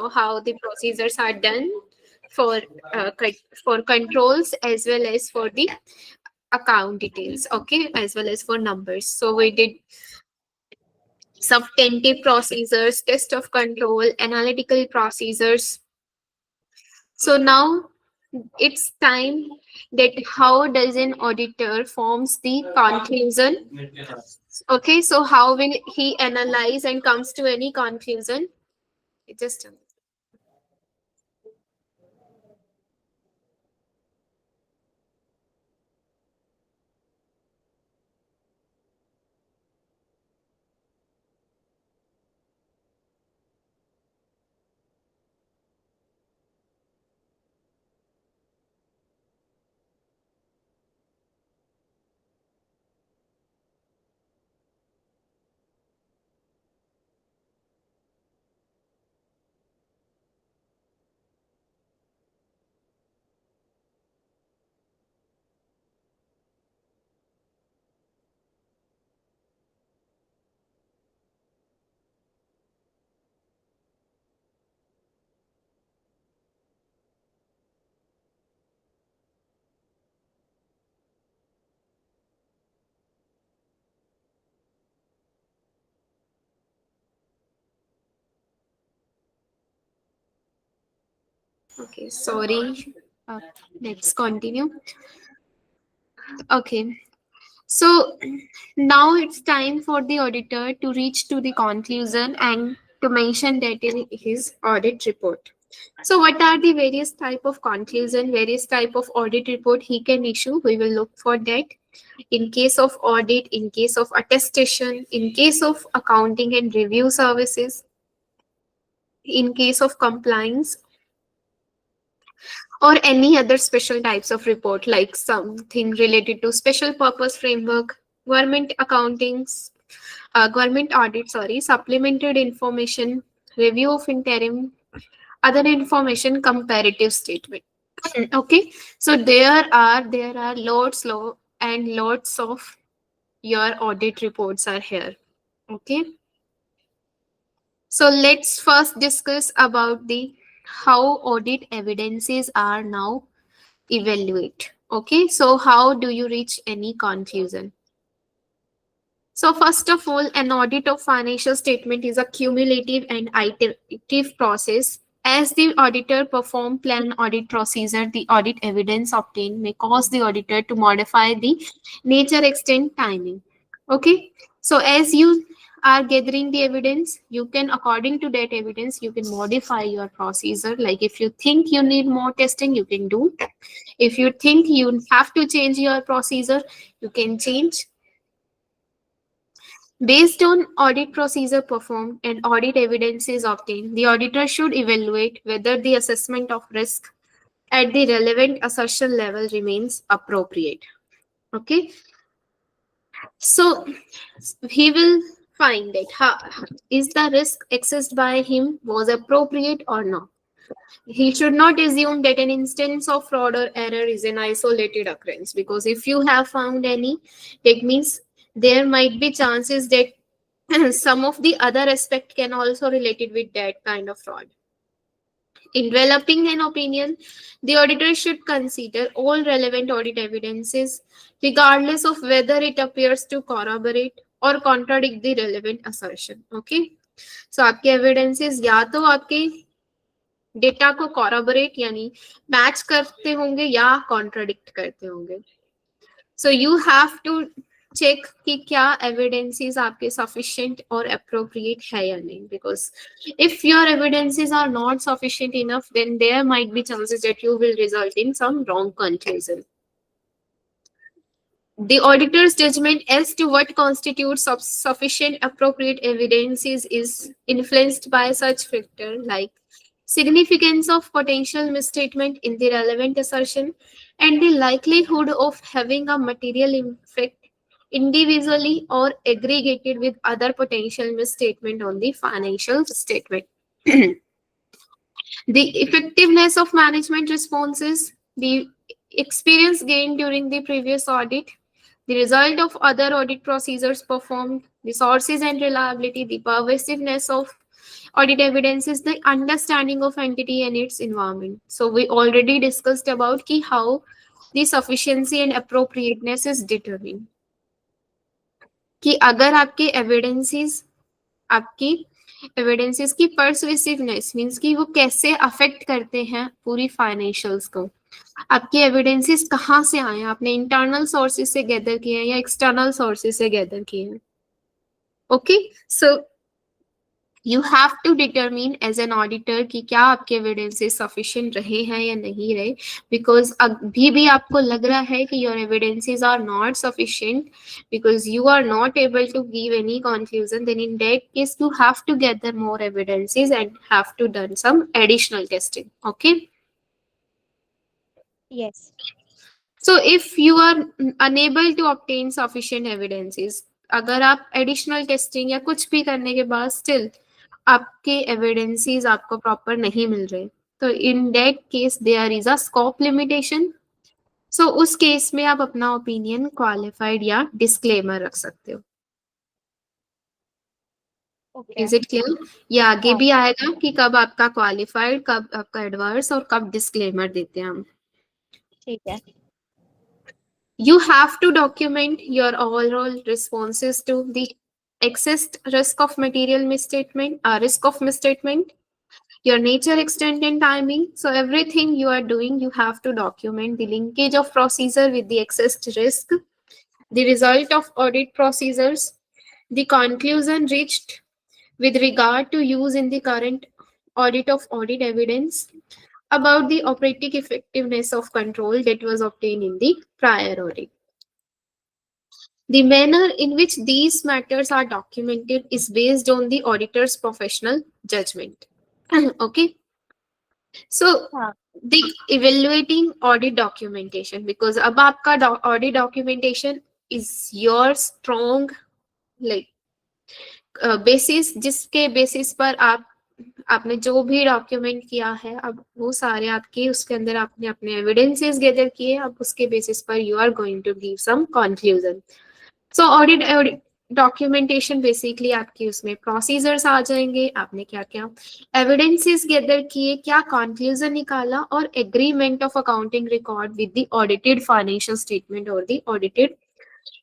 show how the procedures are done for for controls as well as for the account details, okay, as well as for numbers. So we did substantive procedures, test of control, analytical procedures. So now it's time that how does an auditor forms the conclusion. Okay, so how will he analyze and comes to any conclusion? Just okay, sorry. Uh, let's continue. Okay, so now it's time for the auditor to reach to the conclusion and to mention that in his audit report. So what are the various type of conclusion, various type of audit report he can issue? We will look for that. In case of audit, in case of attestation, in case of accounting and review services, in case of compliance, or any other special types of report like something related to special purpose framework, government accountings, government audit, sorry, supplemented information, review of interim, other information, comparative statement. Okay, so there are lots of your audit reports are here. Okay, so let's first discuss about the how audit evidences are now evaluate. Okay, so how do you reach any conclusion? So first of all, an audit of financial statement is a cumulative and iterative process. As the auditor perform plan audit procedure, the audit evidence obtained may cause the auditor to modify the nature, extent, timing. Okay, so as you are gathering the evidence, you can, according to that evidence, you can modify your procedure. Like if you think you need more testing, you can do. If you think you have to change your procedure, you can change. Based on audit procedure performed and audit evidence is obtained, the auditor should evaluate whether the assessment of risk at the relevant assertion level remains appropriate. Okay, so he will find that is the risk assessed by him was appropriate or not. He should not assume that an instance of fraud or error is an isolated occurrence, because if you have found any, that means there might be chances that some of the other aspect can also related with that kind of fraud. In developing an opinion, the auditor should consider all relevant audit evidences, regardless of whether it appears to corroborate or contradict the relevant assertion. Okay, so आपके evidences या तो आपके data को कॉरबोरेट यानी match करते होंगे या contradict करते होंगे. So you have to check कि क्या एविडेंसेस आपके सफिशिएंट और अप्रोप्रिएट है या नहीं, because if your evidences are not sufficient enough then there might be chances that you will result in some wrong conclusion. The auditor's judgment as to what constitutes sufficient appropriate evidences is influenced by such factors like significance of potential misstatement in the relevant assertion and the likelihood of having a material effect individually or aggregated with other potential misstatement on the financial statement. The effectiveness of management responses, the experience gained during the previous audit, the result of other audit procedures performed, the sources and reliability, the pervasiveness of Audit evidence is the understanding of entity and its environment. So we already discussed about ki how the sufficiency and appropriateness is determined. कि अगर आपके evidences आपकी evidences की परसुएसिवनेस means कि वो कैसे affect करते हैं पूरी फाइनेंशियल्स को. आपके एविडेंसेस कहाँ से आए हैं, आपने इंटरनल सोर्सेज से गैदर किए हैं या एक्सटर्नल सोर्सेज से गैदर किए हैं. Okay, so you have to determine as an auditor कि क्या आपके एविडेंसेस सफिशिएंट रहे हैं या नहीं रहे. बिकॉज अभी भी आपको लग रहा है कि your evidences are not sufficient because you are not able to give any conclusion, then in that case you have to gather more evidences and have to done some additional testing. Okay, Yes. so if you are unable to obtain sufficient evidences, अगर आप additional testing या कुछ भी करने के बाद still आपके evidences आपको proper नहीं मिल रहे, तो in that case there is a scope limitation. So उस केस में आप अपना ओपिनियन क्वालिफाइड या डिस्क्लेमर रख सकते हो. Okay. Is it clear? ये आगे हाँ. भी आएगा कि कब आपका क्वालिफाइड, कब आपका एडवर्स और कब डिस्क्लेमर देते हैं हम. ठीक है. You have to document your overall responses to the excess risk of material misstatement, risk of misstatement, your nature, extent, and timing. So everything you are doing, you have to document the linkage of procedure with the excess risk, the result of audit procedures, the conclusion reached with regard to use in the current audit of audit evidence, about the operating effectiveness of control that was obtained in the prior audit. The manner in which these matters are documented is based on the auditor's professional judgment. Okay, so हाँ. the evaluating audit documentation, because अब आपका audit documentation is your strong like basis, जिसके basis पर आपने जो भी document किया है, अब वो सारे आपके उसके अंदर आपने अपने एविडेंसेस गैदर किए, अब उसके बेसिस पर you are going to give some conclusion. So audit documentation basically आपकी उसमें प्रोसीजर्स आ जाएंगे, आपने क्या क्या एविडेंसेस गैदर किए, क्या कंक्लूजन निकाला, और agreement of accounting record with the audited financial statement और द ऑडिटेड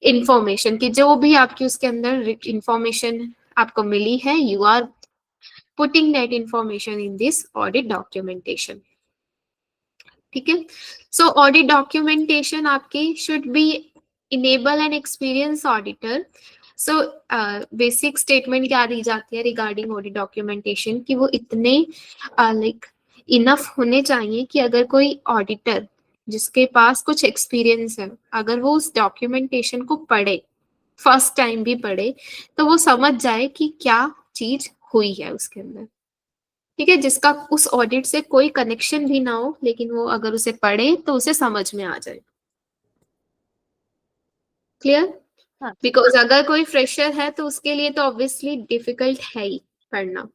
इंफॉर्मेशन की जो भी आपकी उसके अंदर इंफॉर्मेशन आपको मिली है, you are putting that information in this audit documentation. ठीक है, so audit documentation आपकी should be enable an experienced auditor. So basic statement क्या दी जाती है regarding audit documentation कि वो इतने like enough होने चाहिए कि अगर कोई auditor जिसके पास कुछ एक्सपीरियंस है, अगर वो उस डॉक्यूमेंटेशन को पढ़े, फर्स्ट टाइम भी पढ़े, तो वो समझ जाए कि क्या चीज हुई है उसके अंदर. ठीक है, जिसका उस ऑडिट से कोई कनेक्शन भी ना हो, लेकिन वो अगर उसे पढ़े तो उसे समझ में आ जाए. क्लियर? हाँ. बिकॉज अगर कोई फ्रेशर है तो उसके लिए तो ऑब्वियसली डिफिकल्ट है ही पढ़ना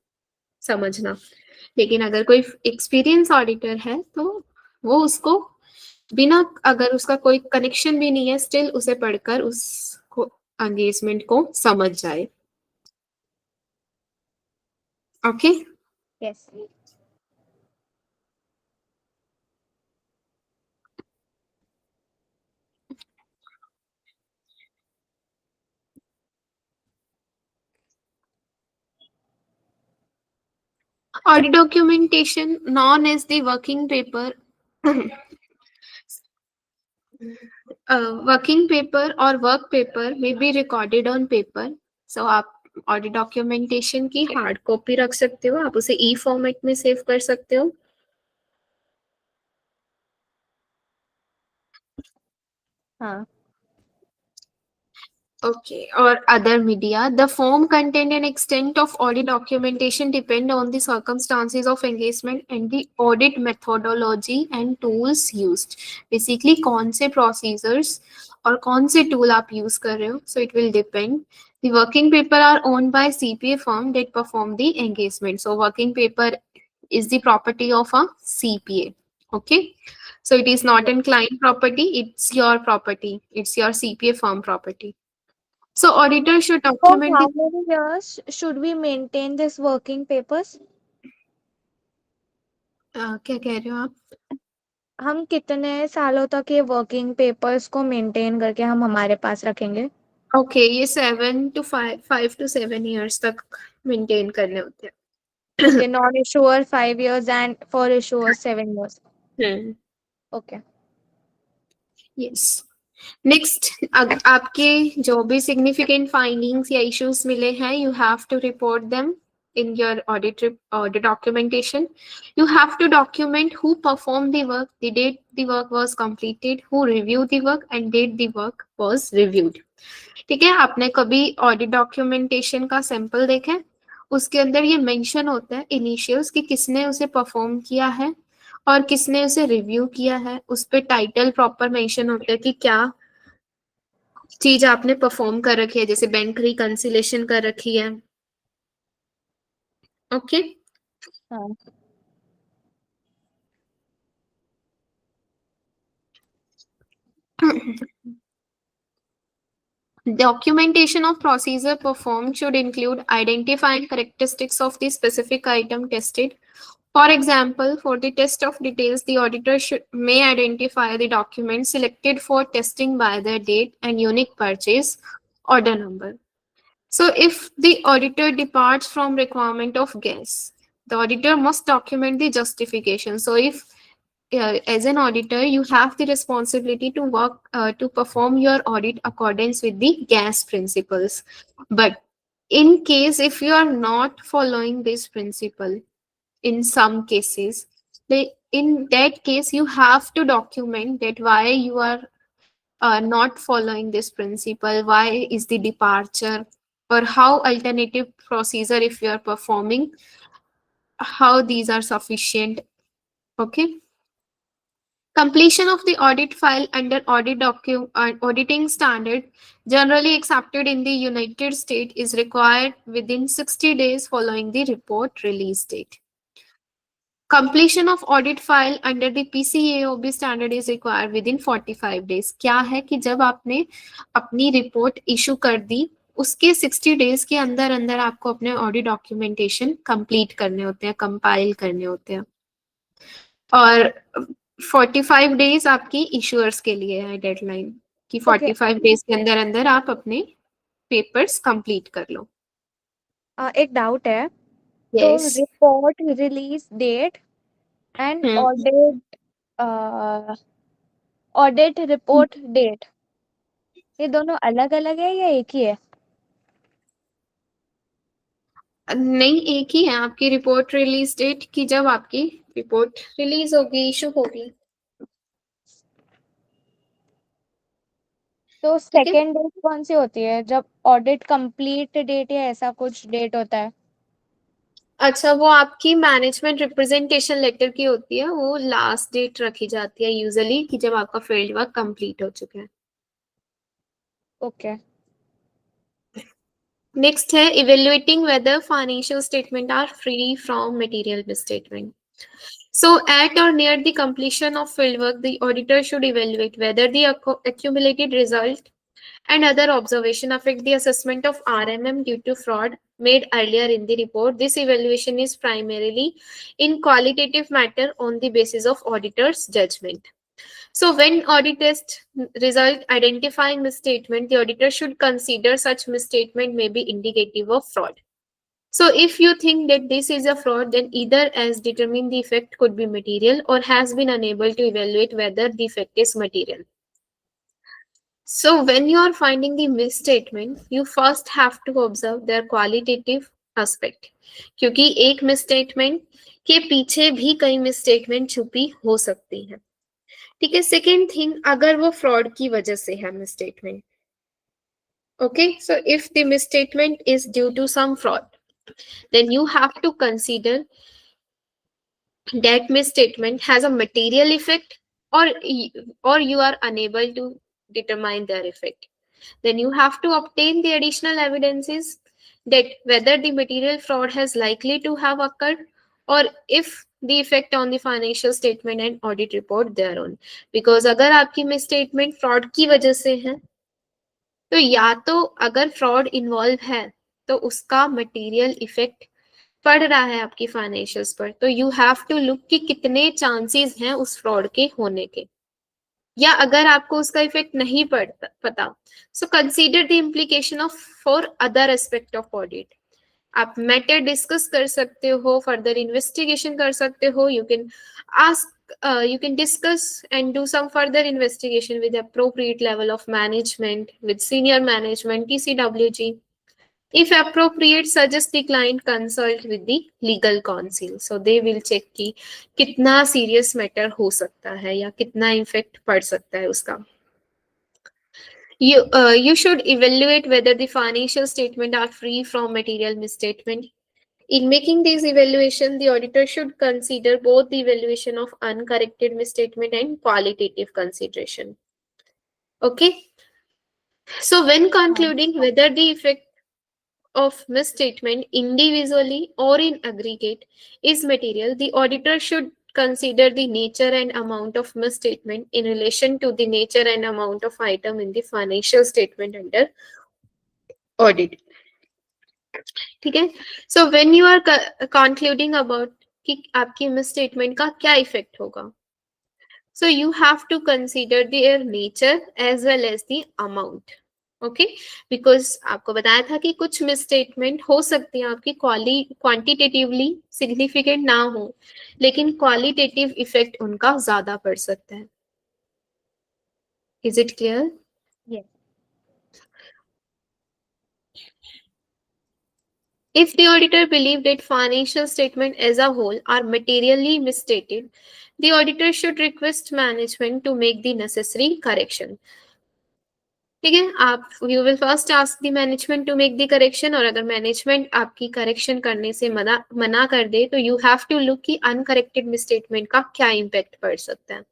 समझना, लेकिन अगर कोई एक्सपीरियंस ऑडिटर है तो वो उसको बिना, अगर उसका कोई कनेक्शन भी नहीं है, स्टिल उसे पढ़कर उसको एंगेजमेंट को समझ जाए. Okay, Yes. audit documentation known as the working paper working paper or work paper may be recorded on paper. So आप ऑडिट डॉक्यूमेंटेशन की हार्ड कॉपी रख सकते हो, आप उसे ई फॉर्मेट में सेव कर सकते हो. हाँ. Okay, or other media. The form, content, and extent of audit documentation depend on the circumstances of engagement and the audit methodology and tools used. Basically, कौन से procedures और कौन से tool आप use कर रहे हो, so it will depend. The working paper are owned by CPA firm that perform the engagement. So working paper is the property of a CPA. Okay, so it is not in client property; it's your property. It's your CPA firm property. So auditor should For document how the many years should we maintain this working papers? क्या कह रहे हो आप? हम कितने सालों तक ये वर्किंग पेपर्स को मेंटेन करके हम हमारे पास रखेंगे? ओके, ये 5 to 7 years तक मेंटेन करने होते हैं. Okay, non-issuer 5 years and for issuer 7 years. Okay. Yes. Next, आपके जो भी सिग्निफिकेंट फाइंडिंग्स या इश्यूज मिले हैं, you have to report them in your audit documentation. You have to document who performed the work, the date the work was completed, who reviewed the work, and date the work was reviewed. ठीक है, आपने कभी audit documentation का sample देखा है? उसके अंदर ये मेंशन होता है इनिशियल्स कि किसने उसे परफॉर्म किया है और किसने उसे रिव्यू किया है. उस पे टाइटल प्रॉपर मेंशन होता है कि क्या चीज आपने परफॉर्म कर रखी है, जैसे बैंक रिकंसिलेशन कर रखी है. ओके. हाँ. Documentation of procedure performed should include identifying characteristics of the specific item tested. For example, for the test of details, the auditor may identify the document selected for testing by the date and unique purchase order number. So if the auditor departs from requirement of guess, the auditor must document the justification. So if as an auditor, you have the responsibility to work to perform your audit accordance with the gas principles. But in case if you are not following this principle, in some cases, in that case you have to document that why you are not following this principle, why is the departure, or how alternative procedure if you are performing, how these are sufficient. Okay. Completion of the audit file under auditing standard generally accepted in the United States is required within 60 days following the report release date. Completion of audit file under the PCAOB standard is required within 45 days. क्या है कि जब आपने अपनी report issue कर दी, उसके 60 days के अंदर अंदर आपको अपने ऑडिट डॉक्यूमेंटेशन कंप्लीट करने होते हैं, कंपाइल करने होते हैं. और 45 डेज आपकी इशूअर्स के लिए है डेडलाइन कि 45 डेज के अंदर अंदर आप अपने पेपर्स कंप्लीट कर लो. एक डाउट है. तो Yes. Report release date and audit report date, ये दोनों अलग अलग है या एक ही है? नहीं, एक ही है. आपकी रिपोर्ट रिलीज डेट की जब आपकी रिपोर्ट रिलीज होगी, इशू होगी. तो ठीक है. सेकेंड डेट कौन सी होती है, जब ऑडिट कंप्लीट डेट या ऐसा कुछ डेट होता है? अच्छा, वो आपकी मैनेजमेंट रिप्रेजेंटेशन लेटर की होती है, वो लास्ट डेट रखी जाती है यूजुअली कि जब आपका फील्ड वर्क कंप्लीट हो चुका है. ओके. नेक्स्ट है evaluating whether financial statement are free from material misstatement. So at or near the completion of fieldwork, the auditor should evaluate whether the accumulated result and other observation affect the assessment of RMM due to fraud made earlier in the report. This evaluation is primarily in qualitative matter on the basis of auditor's judgment. So when audit test result identifying misstatement, the auditor should consider such misstatement may be indicative of fraud. So if you think that this is a fraud, then either as determine the effect could be material or has been unable to evaluate whether the effect is material. So when you are finding the misstatement, you first have to observe their qualitative aspect. क्योंकि एक misstatement के पीछे भी कई misstatement छुपी हो सकती है. ठीक है. सेकेंड थिंग, अगर वो फ्रॉड की वजह से है misstatement. Okay, so if the misstatement is due to some fraud, then you have to consider that misstatement has a material effect or you are unable to determine their effect. Then you have to obtain the additional evidences that whether the material fraud has likely to have occurred or if the effect on the financial statement and audit report thereon. Because अगर आपकी misstatement fraud की वजह से है, तो या तो अगर फ्रॉड इन्वॉल्व है तो उसका मटेरियल इफेक्ट पड़ रहा है आपकी फाइनेंशियल्स पर, तो यू हैव टू लुक कि कितने चांसेस हैं उस फ्रॉड के होने के। या अगर आपको उसका इफेक्ट नहीं पता, so consider the implication of for other aspect of audit. आप मैटर डिस्कस कर सकते हो, फर्दर इन्वेस्टिगेशन कर सकते हो, you can ask you can discuss and do some further investigation with appropriate level of management, with senior management, TCWG. If appropriate, suggest the client consult with the legal counsel. So they will check कि कितना serious matter हो सकता है या कितना effect पड़ सकता है उसका. You should evaluate whether the financial statement are free from material misstatement. In making this evaluation, the auditor should consider both the evaluation of uncorrected misstatement and qualitative consideration. Okay. So when concluding whether the effect of misstatement individually or in aggregate is material, the auditor should consider the nature and amount of misstatement in relation to the nature and amount of item in the financial statement under audit. ठीक है. So when you are concluding about कि आपकी misstatement का क्या effect होगा, so you have to consider their nature as well as the amount. Okay, because आपको बताया था कि कुछ मिसस्टेटमेंट हो सकती है आपकी क्वांटिटेटिवली सिग्निफिकेंट ना हो, लेकिन क्वालिटेटिव इफेक्ट उनका ज्यादा पड़ सकता है. Is it clear? Yes. If the auditor believed that financial statement as a whole are materially misstated, the auditor should request management to make the necessary correction. ठीक है, आप you will first ask the management to make the correction, और अगर management आपकी correction करने से मना कर दे तो यू हैव टू लुक कि अनकरेक्टेड मिसस्टेटमेंट का क्या इम्पैक्ट पड़ सकता है.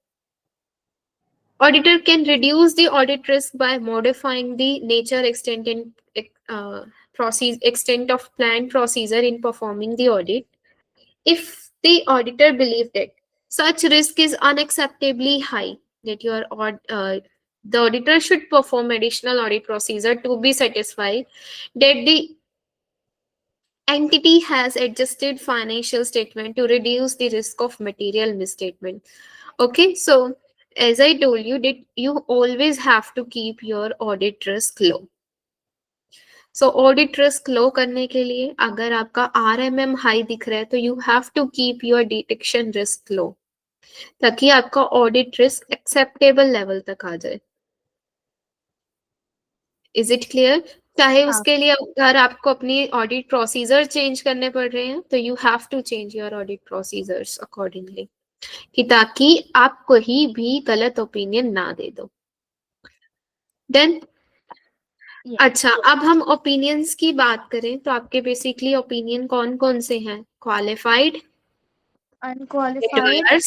Auditor can reduce the audit risk by modifying the nature, extent, and extent of planned procedure in performing the audit. If the auditor believes that such risk is unacceptably high, that the auditor should perform additional audit procedure to be satisfied that the entity has adjusted financial statement to reduce the risk of material misstatement. Okay, so as I told you that you always have to keep your audit risk low. So audit risk low करने के लिए अगर आपका RMM high दिख रहा है तो you have to keep your detection risk low, ताकि आपका audit risk acceptable level तक आ जाए. Is it clear? चाहे उसके लिए अगर आपको अपनी ऑडिट प्रोसीजर चेंज करने पड़ रहे हैं तो you have to change your audit procedures accordingly, कि ताकि आप कहीं भी गलत ओपिनियन ना दे दो. देन अच्छा, अब हम ओपिनियंस की बात करें तो आपके बेसिकली ओपिनियन कौन कौन से हैं? क्वालिफाइड, अनक्वालिफाइड,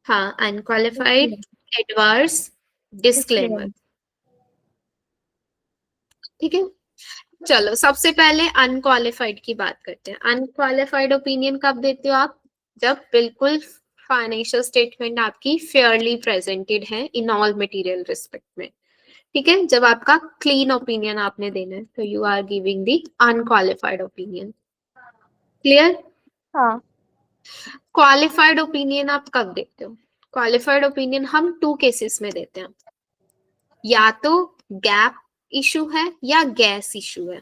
हाँ, अनक्वालिफाइड, एडवर्स, डिस्क्लेमर. ठीक है, चलो सबसे पहले अनक्वालिफाइड की बात करते हैं. अनक्वालिफाइड ओपिनियन कब देते हो आप? जब बिल्कुल फाइनेंशियल स्टेटमेंट आपकी फेयरली प्रेजेंटेड है इन ऑल मटेरियल रिस्पेक्ट में. ठीक है, जब आपका क्लीन ओपिनियन आपने देना है तो you are giving the unqualified opinion. Clear? हाँ. क्वालिफाइड ओपिनियन आप कब देते हो? क्वालिफाइड ओपिनियन हम 2 केसेस में देते हैं, या तो गैप इशू है या गैस इशू है.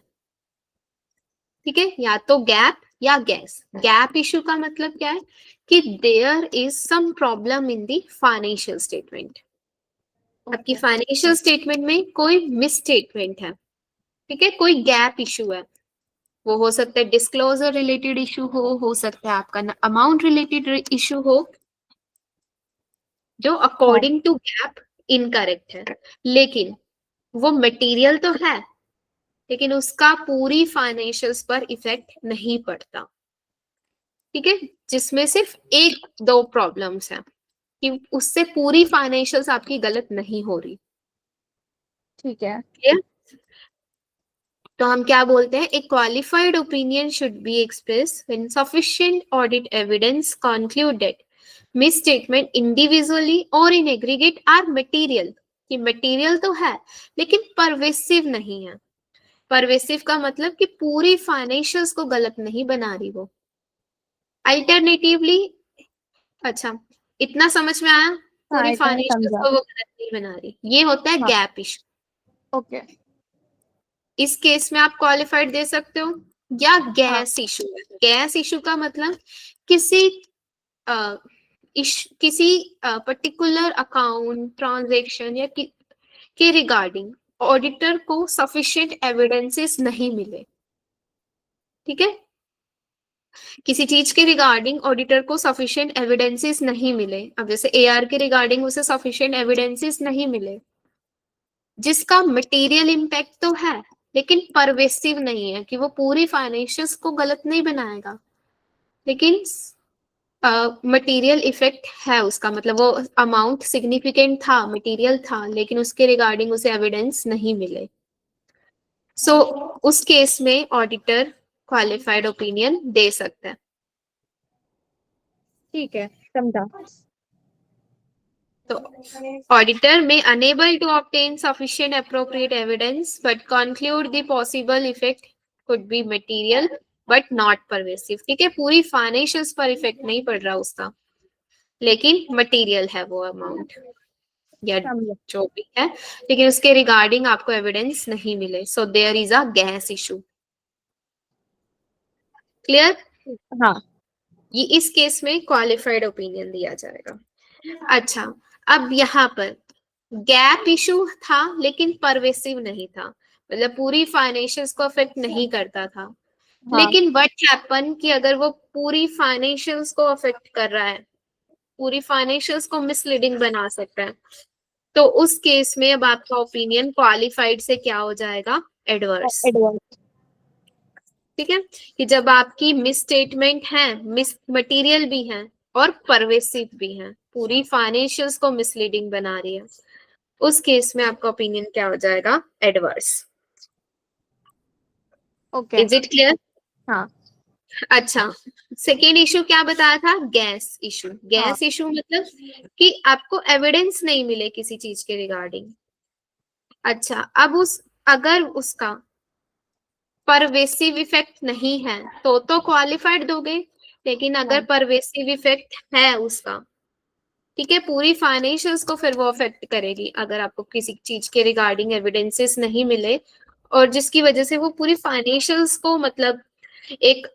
ठीक है, या तो गैप या गैस. गैप इशू का मतलब क्या है कि there is some problem in the financial statement. आपकी फाइनेंशियल स्टेटमेंट में कोई मिस स्टेटमेंट है, ठीक है, कोई गैप इशू है. वो हो सकता है डिस्क्लोजर रिलेटेड इशू हो सकता है आपका अमाउंट रिलेटेड इशू हो, जो अकॉर्डिंग टू गैप इनकरेक्ट है, लेकिन वो मटेरियल तो है लेकिन उसका पूरी फाइनेंशियल्स पर इफेक्ट नहीं पड़ता. ठीक है, जिसमें सिर्फ 1-2 प्रॉब्लम्स हैं कि उससे पूरी फाइनेंशियल्स आपकी गलत नहीं हो रही. ठीक है. तो हम क्या बोलते हैं? A qualified opinion should be express when sufficient audit evidence conclude that misstatement individually or in aggregate are material. कि मटेरियल तो है लेकिन परवेसिव नहीं है। परवेसिव का मतलब कि पूरी फाइनेंशियल्स को गलत नहीं बना रही वो। अल्टरनेटिवली, अच्छा इतना समझ में आया? हाँ पूरी इतना फाइनेंशियल्स समझा। को वो गलत नहीं बना रही, ये होता है हाँ गैप इशू। ओके। इस केस में आप क्वालिफाइड दे सकते हो या हाँ गैस इशू है। गैस इशू का मतलब किसी किसी पर्टिकुलर अकाउंट ट्रांजैक्शन या के रिगार्डिंग ऑडिटर को सफिशिएंट एविडेंसेस नहीं मिले। ठीक है, किसी चीज के रिगार्डिंग ऑडिटर को सफिशिएंट एविडेंसेस नहीं मिले। अब जैसे एआर के रिगार्डिंग उसे सफिशिएंट एविडेंसेस नहीं मिले, जिसका मटेरियल इम्पैक्ट तो है लेकिन परवेसिव नहीं है, कि वो पूरी फाइनेंशियल्स को गलत नहीं बनाएगा, लेकिन मटेरियल इफेक्ट है उसका, मतलब वो अमाउंट सिग्निफिकेंट था, मटेरियल था, लेकिन उसके रिगार्डिंग उसे एविडेंस नहीं मिले। सो उस केस में ऑडिटर क्वालिफाइड ओपिनियन दे सकता है। ठीक है समझा। तो auditor may unable to obtain sufficient appropriate evidence but conclude the possible effect could be material but not pervasive। ठीक है, पूरी फाइनेंशियल्स पर इफेक्ट नहीं पड़ रहा उसका, लेकिन मटेरियल है वो अमाउंट या समझा। जो भी है, लेकिन उसके रिगार्डिंग आपको एविडेंस नहीं मिले। So there is a gas issue. Clear? हाँ ये इस केस में क्वालिफाइड ओपिनियन दिया जाएगा। अच्छा, अब यहाँ पर गैप इशू था लेकिन परवेसिव नहीं था, मतलब पूरी फाइनेंशियल्स को अफेक्ट नहीं करता था। हाँ लेकिन व्हाट हैपन कि अगर वो पूरी फाइनेंशियल्स को अफेक्ट कर रहा है, पूरी फाइनेंशियल्स को मिसलीडिंग बना सकता है, तो उस केस में अब आपका ओपिनियन क्वालिफाइड से क्या हो जाएगा? एडवर्स। एडवांस। ठीक है, कि जब आपकी मिस स्टेटमेंट है, मिस मटेरियल भी है और परवेसिव भी है, पूरी फाइनेंशियल्स को मिसलीडिंग बना रही है, उस केस में आपका ओपिनियन क्या हो जाएगा? Adverse. Okay. Is it clear? हाँ अच्छा, सेकेंड इशू क्या बताया था? Gas issue. हाँ गैस इशू मतलब कि आपको एविडेंस नहीं मिले किसी चीज के रिगार्डिंग। अच्छा, अब अगर उसका परवेसिव इफेक्ट नहीं है तो क्वालिफाइड दोगे, लेकिन अगर हाँ परवेसिव इफेक्ट है उसका, ठीक है, पूरी फाइनेंशियल्स को फिर वो अफेक्ट करेगी अगर आपको किसी चीज के रिगार्डिंग एविडेंसेस नहीं मिले, और जिसकी वजह से वो पूरी फाइनेंशियल्स को मतलब एक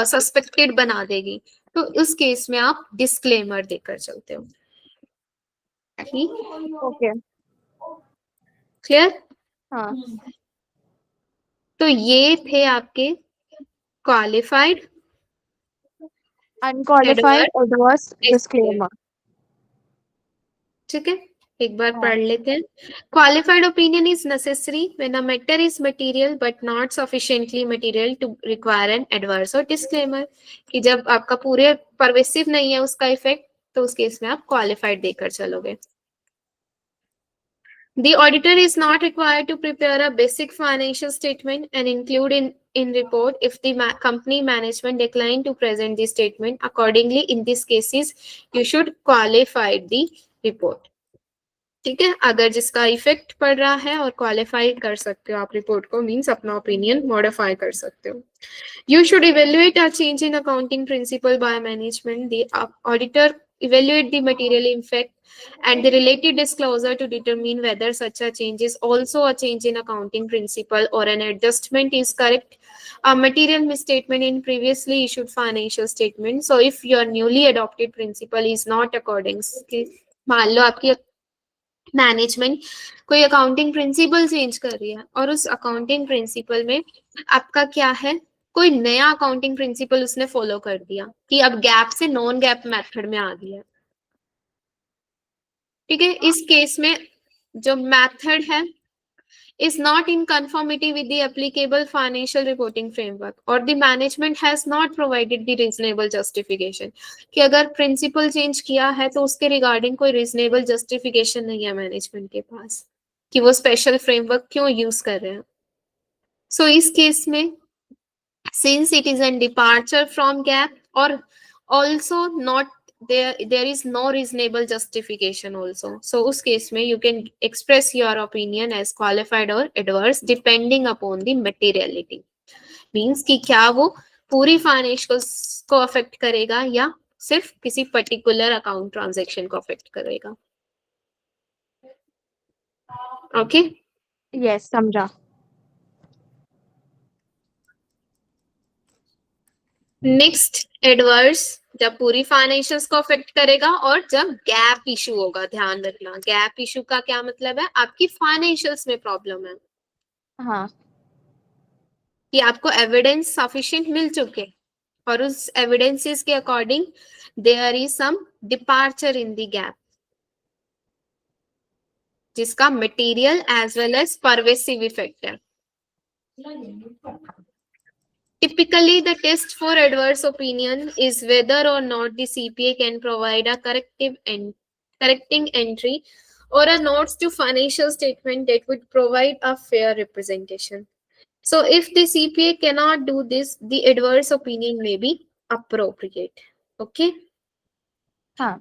सस्पेक्टेड बना देगी। तो उस केस में आप डिस्क्लेमर देकर चलते हो। ओके। क्लियर? हाँ तो ये थे आपके qualified, unqualified adverse, adverse disclaimer. Disclaimer. ठीक है, एक बार हाँ पढ़ लेते हैं। Qualified opinion is necessary when a matter is material but not sufficiently material to require an adverse और डिस्क्लेमर, कि जब आपका पूरे परवेसिव नहीं है उसका इफेक्ट, तो उस केस में आप क्वालिफाइड देकर चलोगे। The auditor is not required to prepare a basic financial statement and include in report if the company management decline to present the statement. Accordingly, in these cases, you should qualify the report. ठीक है, अगर जिसका effect पड़ रहा है और qualify कर सकते हो आप रिपोर्ट को, मीन्स अपना ओपिनियन मॉडिफाई कर सकते हो। You should evaluate a change in accounting principle by management. The auditor evaluate the material effect and the related disclosure to determine whether such a change is also a change in accounting principle or an adjustment is correct. A material misstatement in previously issued financial statement. So if your newly adopted principle is not according, मान लो आपकी management कोई accounting principle change कर रही है और उस accounting principle में आपका क्या है, कोई नया अकाउंटिंग प्रिंसिपल उसने फॉलो कर दिया कि अब गैप से नॉन गैप मेथड में आ गया। ठीक है, इस केस में जो मेथड है is not in conformity with the applicable financial reporting framework or the management has not provided the reasonable justification, कि अगर प्रिंसिपल चेंज किया है तो उसके रिगार्डिंग कोई रीजनेबल जस्टिफिकेशन नहीं है मैनेजमेंट के पास कि वो स्पेशल फ्रेमवर्क क्यों यूज कर रहे हैं। सो इस केस में since it is a departure from gap or also not there is no reasonable justification also. So उस केस में you can express your opinion as qualified or adverse depending upon the materiality. Means कि क्या वो पूरी financials को affect करेगा या सिर्फ किसी पर्टिकुलर अकाउंट ट्रांजैक्शन को अफेक्ट करेगा. ओके. यस, समझा. नेक्स्ट एडवर्स जब पूरी फाइनेंशियल्स को अफेक्ट करेगा और जब गैप इशू होगा. ध्यान रखना, गैप इशू का क्या मतलब है, आपकी फाइनेंशियल्स में प्रॉब्लम है हाँ. कि आपको एविडेंस सफिशिएंट मिल चुके और उस एविडेंसेस के according there is some departure in the gap जिसका material as well as pervasive effect है. Typically, the test for adverse opinion is whether or not the CPA can provide a correcting entry or a notes to financial statement that would provide a fair representation. So, if the CPA cannot do this, the adverse opinion may be appropriate. Okay. हाँ.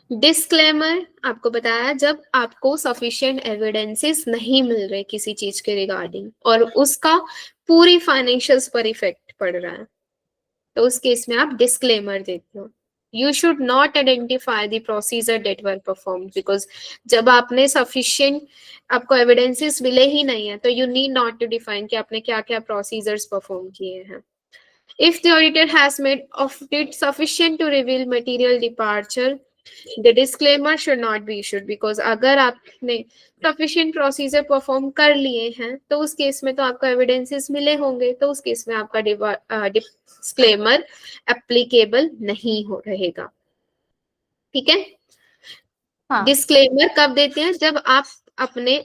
Disclaimer आपको बताया जब आपको sufficient evidences नहीं मिल रहे किसी चीज के रिगार्डिंग और उसका पूरी फाइनेंशियल्स पर इफेक्ट पड़ रहा है तो उस केस में आप डिस्क्लेमर देते हो. You should not identify the procedure that were perform because जब आपने सफिशिएंट आपको एविडेंसेस मिले ही नहीं है तो you need not to define कि आपने क्या क्या प्रोसीजर्स परफॉर्म किए हैं. If the auditor has made of it sufficient to reveal material departure, the disclaimer should not be issued because अगर आपने sufficient procedure perform कर लिए हैं तो उस केस में तो आपको evidences मिले होंगे तो उस केस में आपका disclaimer applicable नहीं हो रहेगा. ठीक है. हाँ. डिस्क्लेमर कब देते हैं जब आप अपने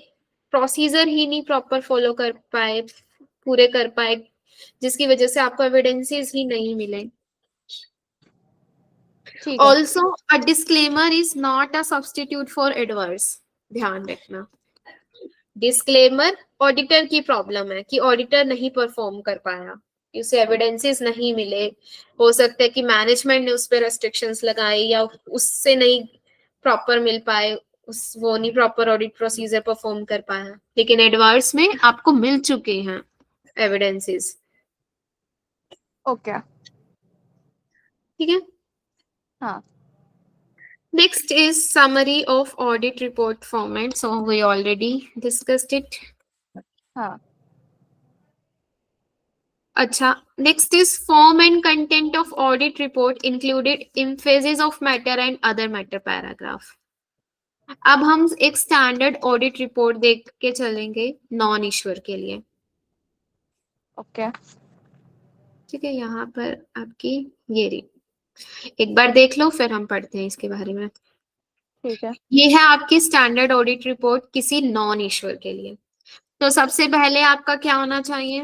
प्रोसीजर ही नहीं प्रॉपर फॉलो कर पाए पूरे कर पाए जिसकी वजह से आपको एविडेंसेस ही नहीं मिले. Also a disclaimer is not a substitute for adverse. ध्यान रखना, डिस्क्लेमर ऑडिटर की प्रॉब्लम है कि ऑडिटर नहीं परफॉर्म कर पाया, उसे एविडेंसेस नहीं मिले, हो सकता है कि मैनेजमेंट ने उस पर रेस्ट्रिक्शंस लगाए या उससे नहीं प्रॉपर मिल पाए, वो नहीं प्रॉपर ऑडिट प्रोसीजर परफॉर्म कर पाया. लेकिन एडवर्स में आपको मिल चुके हैं एविडेंसेस. ओके. ठीक है. हाँ. Next is summary of audit report format. So we already discussed it. हाँ. अच्छा, next is form and content of audit report included emphasis of matter and other matter paragraph. अब हम एक स्टैंडर्ड ऑडिट रिपोर्ट देख के चलेंगे non issuer के लिए. ओके. ठीक है, यहाँ पर आपकी ये रही, एक बार देख लो फिर हम पढ़ते हैं इसके बारे में. ठीक है. ये है आपकी स्टैंडर्ड ऑडिट रिपोर्ट किसी नॉन इश्यूअर के लिए. तो सबसे पहले आपका क्या होना चाहिए,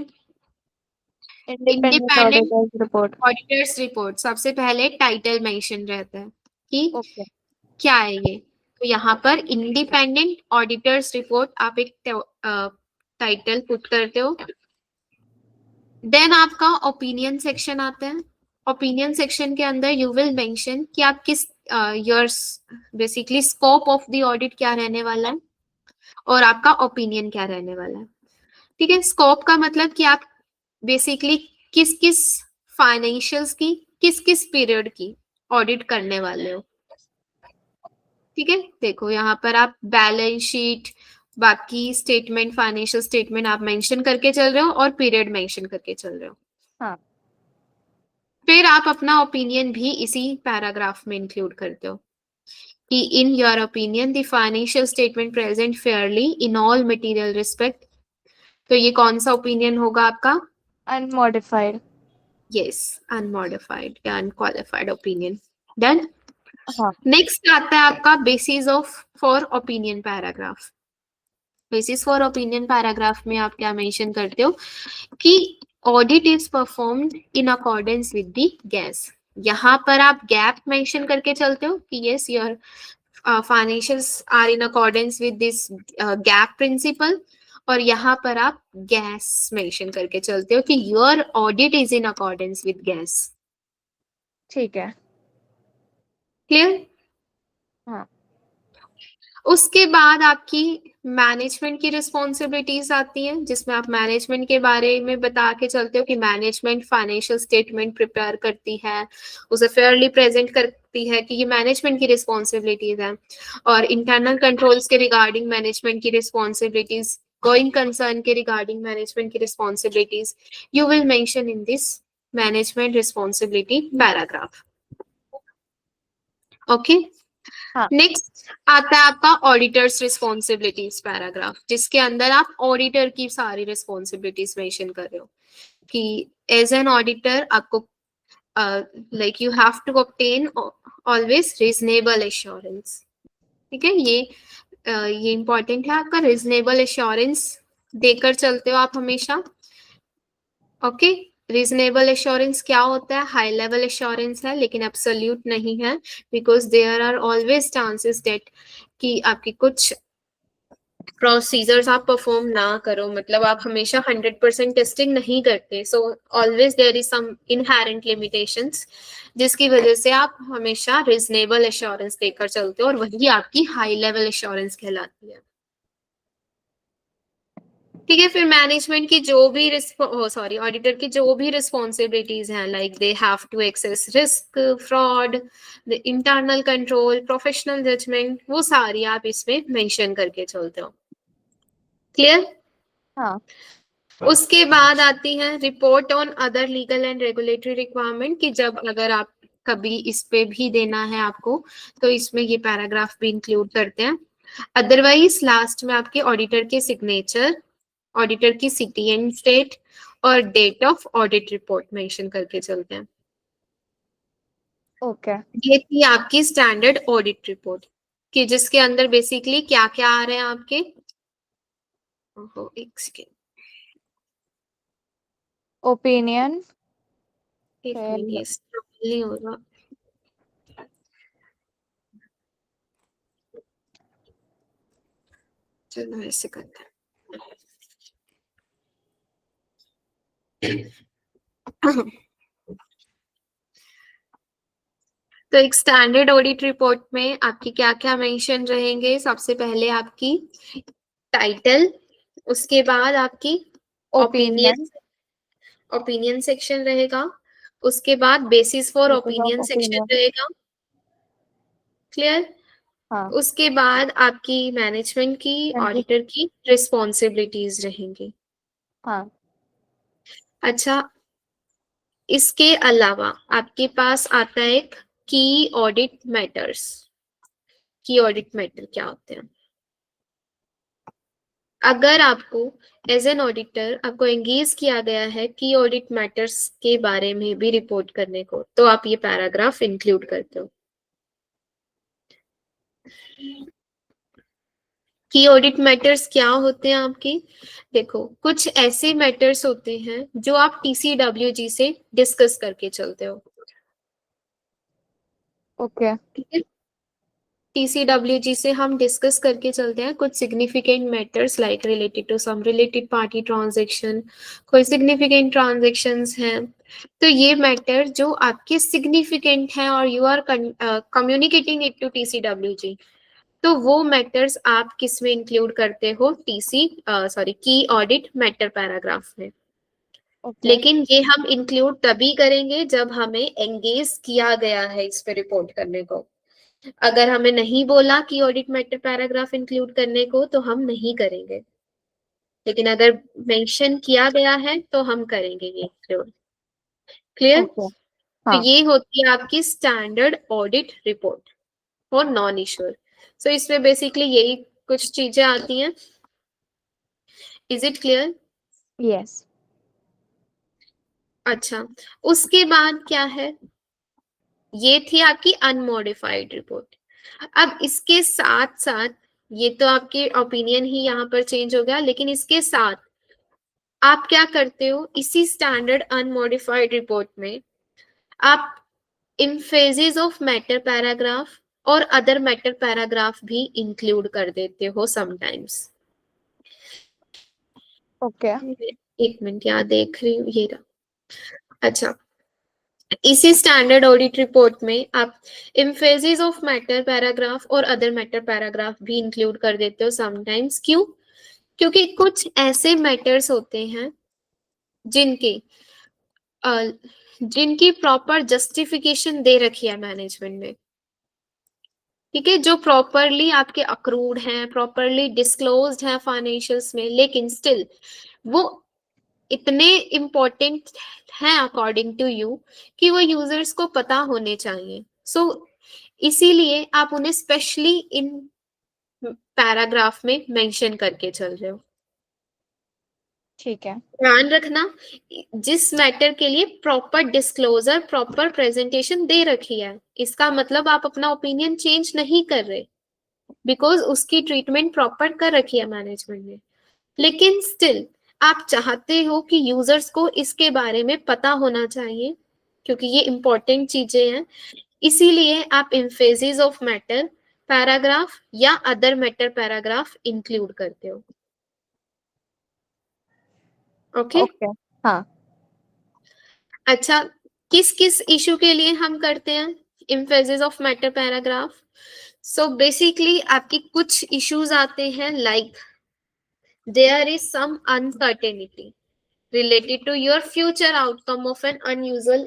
independent independent auditors report. Auditors report. सबसे पहले टाइटल मेंशन रहता है कि ओके. क्या है ये. तो यहाँ पर इंडिपेंडेंट ऑडिटर्स रिपोर्ट आप एक टाइटल पुट करते हो. देन आपका ओपिनियन सेक्शन आता है. ओपिनियन सेक्शन के अंदर यू विल मेंशन कि आप किस your basically scope of the audit क्या रहने वाला है और आपका ओपिनियन क्या रहने वाला है. ठीक है. स्कोप का मतलब कि आप बेसिकली किस किस फाइनेंशियल्स की किस किस पीरियड की ऑडिट करने वाले हो. ठीक है. देखो यहाँ पर आप बैलेंस शीट, बाकी स्टेटमेंट, फाइनेंशियल स्टेटमेंट आप मेंशन करके चल रहे हो और पीरियड मेंशन करके चल रहे हो. हाँ. फिर आप अपना ओपिनियन भी इसी पैराग्राफ में इंक्लूड करते हो कि in your opinion the financial statement present Fairlie in all material respect. तो ये कौन सा ओपिनियन होगा आपका, अनमॉडिफाइड. यस, अनमॉडिफाइड या अनक्वालिफाइड ओपिनियन. डन. हाँ. नेक्स्ट आता है आपका basis of for opinion paragraph. Basis for opinion paragraph में आप क्या मेंशन करते हो कि audit is performed in accordance with the gas. यहाँ पर आप गैप मेंशन करके चलते हो कि yes your financials are in accordance with this GAAP principle, और यहाँ पर आप गैस मेंशन करके चलते हो कि your audit is in accordance with gas. ठीक है. क्लियर? हाँ उसके बाद आपकी मैनेजमेंट की रिस्पॉन्सिबिलिटीज आती हैं, जिसमें आप मैनेजमेंट के बारे में बता के चलते हो कि मैनेजमेंट फाइनेंशियल स्टेटमेंट प्रिपेयर करती है, उसे फेयरली प्रेजेंट करती है, कि ये मैनेजमेंट की रिस्पॉन्सिबिलिटीज है। और इंटरनल कंट्रोल्स के रिगार्डिंग मैनेजमेंट की रिस्पॉन्सिबिलिटीज, गोइंग कंसर्न के रिगार्डिंग मैनेजमेंट की responsibilities you will mention in this management responsibility paragraph. Okay, हाँ नेक्स्ट आता है आपका ऑडिटर्स रिस्पॉन्सिबिलिटीज पैराग्राफ, जिसके अंदर आप ऑडिटर की सारी रिस्पॉन्सिबिलिटीज मेंशन कर रहे हो कि एज एन ऑडिटर आपको like you have to obtain always reasonable assurance. ठीक है, ये इंपॉर्टेंट है आपका, रीजनेबल एश्योरेंस देकर चलते हो आप हमेशा। ओके, रीजनेबल एश्योरेंस क्या होता है? हाई लेवल एश्योरेंस है, लेकिन एब्सोल्यूट नहीं है, because there are always chances that कि आपकी कुछ प्रोसीजर्स आप परफॉर्म ना करो, मतलब आप हमेशा 100% टेस्टिंग नहीं करते, so always there is some inherent limitations, जिसकी वजह से आप हमेशा रीजनेबल एश्योरेंस देकर चलते हो, और वही आपकी हाई लेवल एश्योरेंस कहलाती है। ठीक है, फिर मैनेजमेंट की जो भी सॉरी ऑडिटर की जो भी रिस्पॉन्सिबिलिटीज हैं, like they have to assess risk, fraud, the internal control, professional judgement, वो सारी आप इसमें मेंशन करके चलते हो। क्लियर? हाँ उसके बाद आती है report on other legal and regulatory requirement, कि जब अगर आप कभी इस पे भी देना है आपको, तो इसमें ये पैराग्राफ भी इंक्लूड करते हैं। अदरवाइज लास्ट में आपके ऑडिटर के सिग्नेचर, ऑडिटर की सिटी एंड स्टेट और date of audit report mention करके चलते हैं। ओके ये थी आपकी स्टैंडर्ड ऑडिट रिपोर्ट, कि जिसके अंदर बेसिकली क्या क्या आ रहे हैं आपके, एक सेकेंड, ओपिनियन एक मिनट, ये नहीं हो रहा। चलो ऐसे करते हैं। तो एक स्टैंडर्ड ऑडिट रिपोर्ट में आपकी क्या क्या मेंशन रहेंगे? सबसे पहले आपकी टाइटल, उसके बाद आपकी ओपिनियन, ओपिनियन ओपिनियन सेक्शन रहेगा, उसके बाद basis for basis of opinion section opinion रहेगा। क्लियर? हाँ उसके बाद आपकी मैनेजमेंट की, हाँ ऑडिटर की रिस्पॉन्सिबिलिटीज रहेंगी। हाँ अच्छा, इसके अलावा आपके पास आता है एक की ऑडिट मैटर्स। की ऑडिट मैटर क्या होते हैं? अगर आपको एज एन ऑडिटर आपको एंगेज किया गया है की ऑडिट मैटर्स के बारे में भी रिपोर्ट करने को, तो आप ये पैराग्राफ इंक्लूड करते हो। की ऑडिट मैटर्स क्या होते हैं आपके? देखो, कुछ ऐसे मैटर्स होते हैं जो आप टीसीडब्ल्यूजी से डिस्कस करके चलते हो। ओके ठीक है, टीसीडब्ल्यूजी से हम डिस्कस करके चलते हैं कुछ significant matters like related to some related party transaction, कोई सिग्निफिकेंट ट्रांजैक्शंस हैं, तो ये मैटर जो आपके सिग्निफिकेंट हैं और you are communicating it to TCWG, तो वो मैटर्स आप किस में इंक्लूड करते हो? की ऑडिट मैटर पैराग्राफ में। ओके लेकिन ये हम इंक्लूड तभी करेंगे जब हमें एंगेज किया गया है इस पे रिपोर्ट करने को। अगर हमें नहीं बोला कि ऑडिट मैटर पैराग्राफ इंक्लूड करने को, तो हम नहीं करेंगे, लेकिन अगर मेंशन किया गया है तो हम करेंगे ये इंक्लूड। क्लियर? ओके तो हाँ ये होती है आपकी standard audit report for non issuer. So इसमें बेसिकली यही कुछ चीजें आती हैं। Is it clear? यस अच्छा, उसके बाद क्या है? ये थी आपकी अनमॉडिफाइड रिपोर्ट। अब इसके साथ साथ, ये तो आपके ओपिनियन ही यहाँ पर चेंज हो गया, लेकिन इसके साथ आप क्या करते हो? इसी स्टैंडर्ड अनमॉडिफाइड रिपोर्ट में आप इम्फेसिस ऑफ मैटर पैराग्राफ और अदर मैटर पैराग्राफ भी इंक्लूड कर देते हो समटाइम्स। ओके एक मिनट, यहाँ देख रही हूँ, ये रहा। अच्छा, इसी स्टैंडर्ड ऑडिट रिपोर्ट में आप एम्फेसिस ऑफ मैटर पैराग्राफ और अदर मैटर पैराग्राफ भी इंक्लूड कर देते हो समटाइम्स। क्यों? क्योंकि कुछ ऐसे मैटर्स होते हैं जिनके जिनकी प्रॉपर जस्टिफिकेशन दे रखी है मैनेजमेंट ने, ठीक है, जो प्रॉपरली आपके अक्रूड हैं, प्रॉपरली डिस्क्लोज्ड है फाइनेंशियल्स में, लेकिन स्टिल वो इतने इम्पोर्टेंट हैं अकॉर्डिंग टू यू कि वो यूजर्स को पता होने चाहिए। सो इसीलिए आप उन्हें स्पेशली इन पैराग्राफ में मेंशन करके चल रहे हो। ठीक है। ध्यान रखना, जिस मैटर के लिए प्रॉपर डिस्क्लोजर, प्रॉपर प्रेजेंटेशन दे रखी है, इसका मतलब आप अपना ओपिनियन चेंज नहीं कर रहे, बिकॉज उसकी ट्रीटमेंट प्रॉपर कर रखी है मैनेजमेंट ने। लेकिन स्टिल आप चाहते हो कि यूजर्स को इसके बारे में पता होना चाहिए, क्योंकि ये इंपॉर्टेंट चीजें हैं, इसीलिए आप एम्फेसिस ऑफ मैटर पैराग्राफ या अदर मैटर पैराग्राफ इंक्लूड करते हो। ओके? ओके। हाँ। अच्छा, किस किस इशू के लिए हम करते हैं emphasis of matter paragraph? So basically आपकी कुछ इश्यूज आते हैं, like there is some uncertainty related to your future outcome of an unusual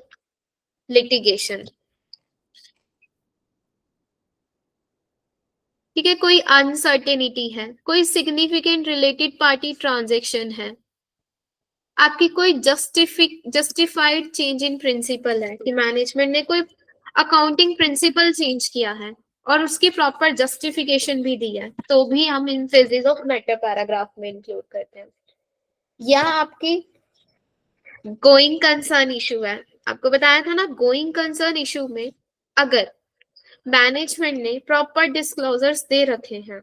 litigation, ठीक है, कोई अनसर्टेनिटी है, कोई सिग्निफिकेंट रिलेटेड पार्टी ट्रांजेक्शन है, आपकी कोई जस्टिफाइड चेंज इन प्रिंसिपल है कि मैनेजमेंट ने कोई अकाउंटिंग प्रिंसिपल चेंज किया है और उसकी प्रॉपर जस्टिफिकेशन भी दी है, तो भी हम in phases of matter paragraph में इंक्लूड करते हैं। या आपकी गोइंग कंसर्न इशू है, आपको बताया था ना, गोइंग कंसर्न इशू में अगर मैनेजमेंट ने प्रॉपर डिस्क्लोजर्स दे रखे हैं,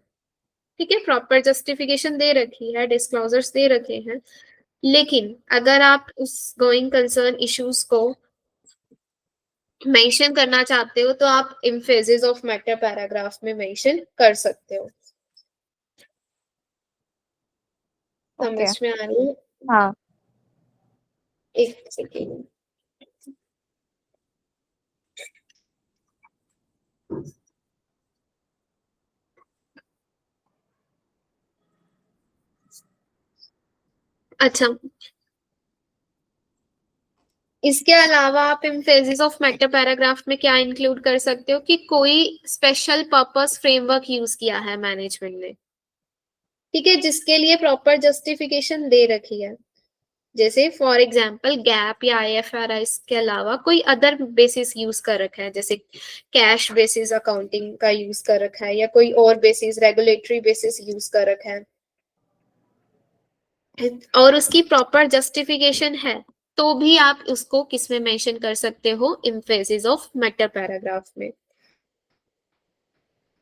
ठीक है, प्रॉपर जस्टिफिकेशन दे रखी है, डिस्क्लोजर्स दे रखे हैं, लेकिन अगर आप उस गोइंग कंसर्न इश्यूज को मेंशन करना चाहते हो तो आप एम्फेसिस ऑफ मैटर पैराग्राफ में मेंशन कर सकते हो। ओके। समझ में आ रही है? हाँ। एक सेकेंड। अच्छा, इसके अलावा आप एम्फेसिस ऑफ मैटर पैराग्राफ में क्या इंक्लूड कर सकते हो कि कोई स्पेशल पर्पस फ्रेमवर्क यूज किया है मैनेजमेंट ने, ठीक है, जिसके लिए प्रॉपर जस्टिफिकेशन दे रखी है, जैसे फॉर एग्जांपल गैप या आईएफआरएस के अलावा कोई अदर बेसिस यूज कर रखा है, जैसे कैश बेसिस अकाउंटिंग का यूज कर रखा है या कोई और बेसिस रेगुलेटरी बेसिस यूज कर रखा है, और उसकी प्रॉपर जस्टिफिकेशन है, तो भी आप उसको किस में मेंशन कर सकते हो, एम्फेसिस ऑफ मैटर पैराग्राफ में,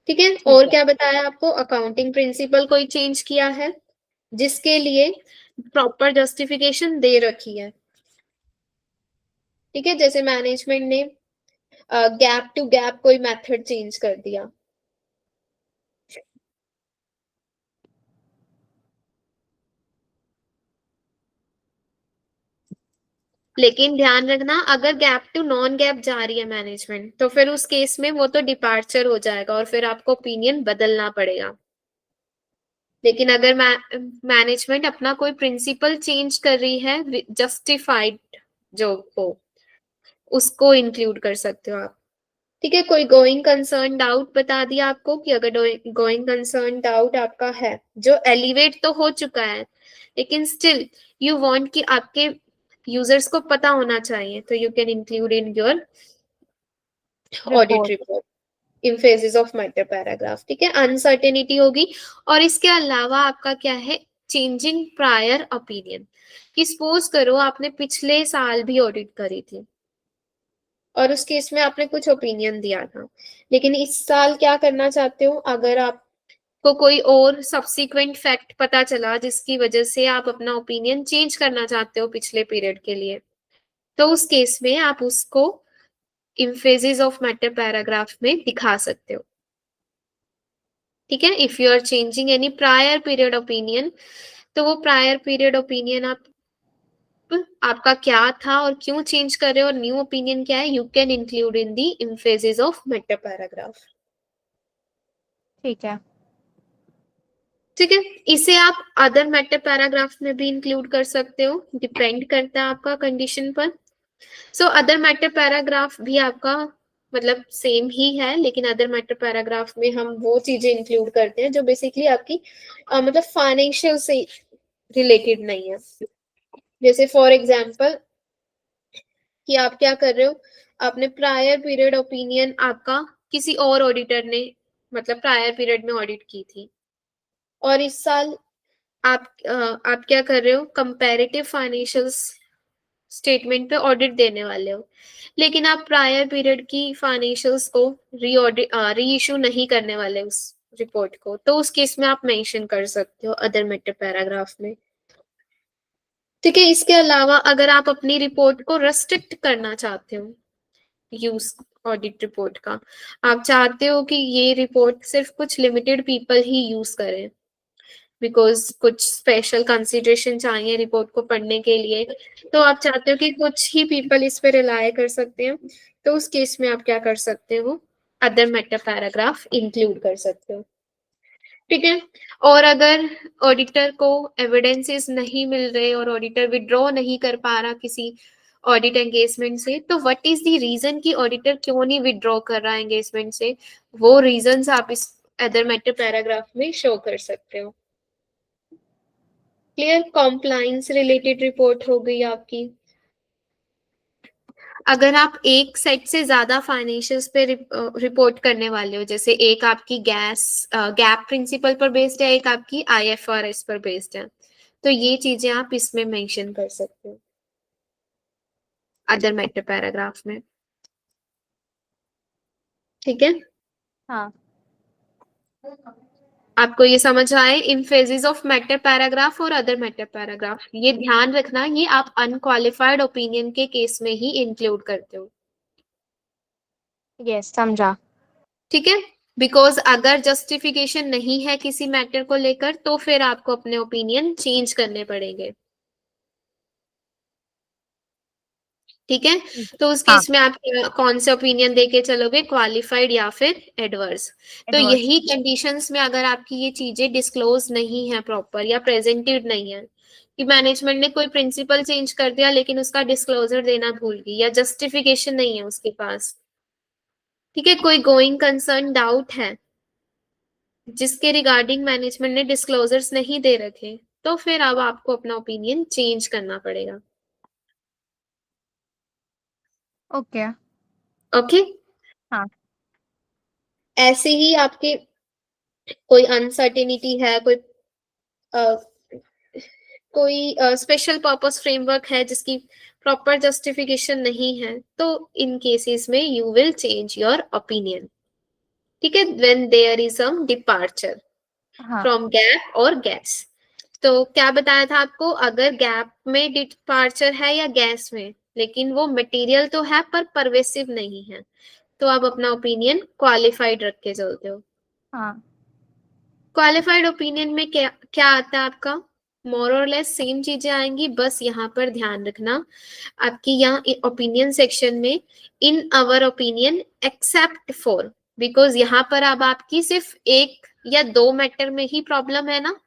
ठीक है। ठीक और है। क्या बताया आपको, अकाउंटिंग प्रिंसिपल कोई चेंज किया है जिसके लिए प्रॉपर जस्टिफिकेशन दे रखी है, ठीक है, जैसे मैनेजमेंट ने गैप टू गैप कोई मेथड चेंज कर दिया, लेकिन ध्यान रखना अगर गैप टू नॉन गैप जा रही है मैनेजमेंट, तो फिर उस केस में वो तो डिपार्चर हो जाएगा और फिर आपको ओपिनियन बदलना पड़ेगा। लेकिन अगर मैनेजमेंट अपना कोई प्रिंसिपल चेंज कर रही है जस्टिफाइड जो हो, उसको इंक्लूड कर सकते हो आप, ठीक है। कोई गोइंग कंसर्न डाउट बता दिया आपको कि अगर गोइंग कंसर्न डाउट आपका है जो एलिवेट तो हो चुका है, लेकिन स्टिल यू वांट कि आपके यूजर्स को पता होना चाहिए, तो you can include in your audit report. Report emphasis of matter paragraph, ठीक है। अनसर्टेनिटी होगी, और इसके अलावा आपका क्या है, चेंजिंग प्रायर ओपिनियन, कि सपोज करो आपने पिछले साल भी ऑडिट करी थी और उस केस में आपने कुछ ओपिनियन दिया था, लेकिन इस साल क्या करना चाहते हो, अगर आपको कोई और सब्सिक्वेंट फैक्ट पता चला जिसकी वजह से आप अपना ओपिनियन चेंज करना चाहते हो पिछले पीरियड के लिए, तो उस केस में आप उसको एम्फेसिस ऑफ मैटर पैराग्राफ में दिखा सकते हो, ठीक है। If you are changing any prior period opinion, तो वो प्रायर पीरियड ओपिनियन आप आपका क्या था और क्यों चेंज कर रहे हो और न्यू ओपिनियन क्या है, you can include in the emphasis of matter paragraph. ठीक है। ठीक है, इसे आप अदर मेटा पैराग्राफ में भी इंक्लूड कर सकते हो, डिपेंड करता है आपका कंडीशन पर। सो अदर मैटर पैराग्राफ भी आपका मतलब सेम ही है, लेकिन अदर मैटर पैराग्राफ में हम वो चीजें इंक्लूड करते हैं जो बेसिकली आपकी मतलब फाइनेंशियल से रिलेटेड नहीं है। जैसे फॉर एग्जांपल कि आप क्या कर रहे हो, आपने प्रायर पीरियड ओपिनियन आपका किसी और ऑडिटर ने मतलब प्रायर पीरियड में ऑडिट की थी, और इस साल आप क्या कर रहे हो, कंपैरेटिव फाइनेंशियल स्टेटमेंट पे ऑडिट देने वाले हो, लेकिन आप प्रायर पीरियड की फाइनेंशियल्स को री इशू नहीं करने वाले उस रिपोर्ट को, तो उस केस में आप मेंशन कर सकते हो अदर मैटर पैराग्राफ में। ठीक है, इसके अलावा अगर आप अपनी रिपोर्ट को रेस्ट्रिक्ट करना चाहते हो, यूज ऑडिट रिपोर्ट का, आप चाहते हो कि ये रिपोर्ट सिर्फ कुछ लिमिटेड पीपल ही यूज करें बिकॉज कुछ स्पेशल कंसिडरेशन चाहिए रिपोर्ट को पढ़ने के लिए, तो आप चाहते हो कि कुछ ही पीपल इस पे रिलाय कर सकते हैं, तो उस केस में आप क्या कर सकते हो, अदर मेटा पैराग्राफ इंक्लूड कर सकते हो। ठीक है, और अगर ऑडिटर को एविडेंसेस नहीं मिल रहे और ऑडिटर विड्रॉ नहीं कर पा रहा किसी ऑडिट एंगेजमेंट से, तो व्हाट इज द रीजन कि ऑडिटर क्यों नहीं विड्रॉ कर रहा है एंगेजमेंट से, वो रीजंस आप इस अदर मैटर पैराग्राफ में शो कर सकते हो। क्लियर, कॉम्प्लाइंस रिलेटेड रिपोर्ट हो गई आपकी। अगर आप एक सेट से ज्यादा फाइनेंशियल्स पे रिपोर्ट करने वाले हो, जैसे एक आपकी गैप प्रिंसिपल पर बेस्ड है, एक आपकी आईएफआरएस पर बेस्ड है, तो ये चीजें आप इसमें मेंशन कर सकते हो अदर मैटर पैराग्राफ में। ठीक है, हाँ। आपको ये समझ आए in phases of matter paragraph और अदर मैटर पैराग्राफ, ये ध्यान रखना, ये आप अनक्वालिफाइड ओपिनियन के केस में ही इंक्लूड करते हो। यस, समझा। ठीक है, बिकॉज अगर जस्टिफिकेशन नहीं है किसी मैटर को लेकर तो फिर आपको अपने ओपिनियन चेंज करने पड़ेंगे। ठीक है, तो उस हाँ। केस में आप कौन से ओपिनियन देके चलोगे, क्वालिफाइड या फिर एडवर्स। तो एडवर्स। यही कंडीशंस में अगर आपकी ये चीजें डिस्क्लोज नहीं है प्रॉपर या प्रेजेंटेड नहीं है, कि मैनेजमेंट ने कोई प्रिंसिपल चेंज कर दिया लेकिन उसका डिस्क्लोजर देना भूल गई या जस्टिफिकेशन नहीं है उसके पास, ठीक है, कोई गोइंग कंसर्न डाउट है जिसके रिगार्डिंग मैनेजमेंट ने डिस्क्लोजर्स नहीं दे रखे, तो फिर अब आपको अपना ओपिनियन चेंज करना पड़ेगा। ओके। ओके, हाँ। ऐसे ही आपके कोई अनसर्टेनिटी है, कोई स्पेशल पर्पस फ्रेमवर्क है जिसकी प्रॉपर जस्टिफिकेशन नहीं है, तो इन केसेस में you will change your opinion. ठीक है, when there is some departure हाँ। फ्रॉम गैप और गैस। तो क्या बताया था आपको, अगर गैप में डिपार्चर है या गैस में, लेकिन वो मटेरियल तो है पर परवेसिव नहीं है, तो आप अपना ओपिनियन क्वालिफाइड रख के चलते हो। हाँ। क्वालिफाइड ओपिनियन में क्या क्या आता है आपका, मोर और लेस सेम चीजें आएंगी, बस यहाँ पर ध्यान रखना आपकी यहाँ ओपिनियन सेक्शन में इन अवर ओपिनियन एक्सेप्ट फॉर, बिकॉज यहाँ पर अब आपकी सिर्फ एक या दो मैटर में ही प्रॉब्लम है ना,